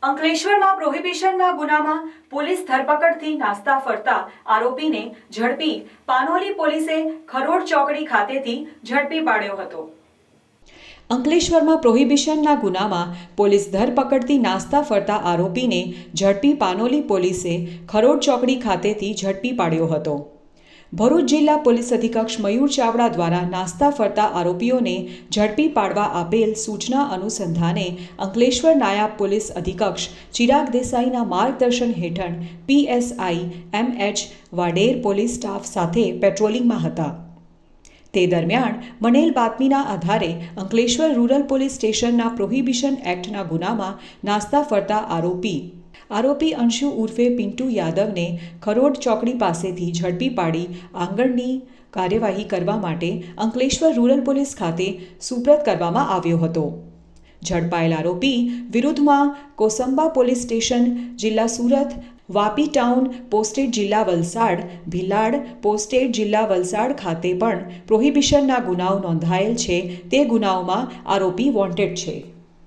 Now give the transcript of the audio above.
અંકલેશ્વરમાં પ્રોહિબિશનના ગુનામાં પોલીસ ધરપકડથી નાસ્તા ફરતા આરોપીને ઝડપી પાનોલી પોલીસે ખરોડ ચોકડી ખાતેથી ઝડપી પાડ્યો હતો। અંકલેશ્વરમાં પ્રોહિબિશનના ગુનામાં પોલીસ ધરપકડથી નાસ્તા ફરતા આરોપીને ઝડપી પાનોલી પોલીસે ખરોડ ચોકડી ખાતેથી ઝડપી પાડ્યો હતો। ભરૂચ જિલ્લા પોલીસ અધિક્ષક મયુર ચાવડા દ્વારા નાસ્તા ફરતા આરોપીઓને ઝડપી પાડવા આપેલ સૂચના અનુસંધાને અંકલેશ્વર નાયબ પોલીસ અધિક્ષક ચિરાગ દેસાઈના માર્ગદર્શન હેઠળ PSI MH Vader police staff સાથે પેટ્રોલિંગમાં હતા। તે દરમિયાન મળેલ બાતમીના આધારે અંકલેશ્વર રૂરલ પોલીસ સ્ટેશનના પ્રોહિબિશન એક્ટના ગુનામાં નાસ્તા ફરતા આરોપી અંશુ ઉર્ફે પિન્ટુ યાદવને ખરોડ ચોકડી પાસેથી ઝડપી પાડી આગળની કાર્યવાહી કરવા માટે અંકલેશ્વર રૂરલ પોલીસ ખાતે સુપ્રત કરવામાં આવ્યો હતો। ઝડપાયેલ આરોપી વિરુદ્ધમાં કોસંબા પોલીસ સ્ટેશન જિલ્લા સુરત, વાપી ટાઉન પોસ્ટેડ જિલ્લા વલસાડ, ભિલાડ પોસ્ટેડ જિલ્લા વલસાડ ખાતે પણ પ્રોહિબિશનના ગુનાઓ નોંધાયેલ છે। તે ગુનાઓમાં આરોપી વોન્ટેડ છે।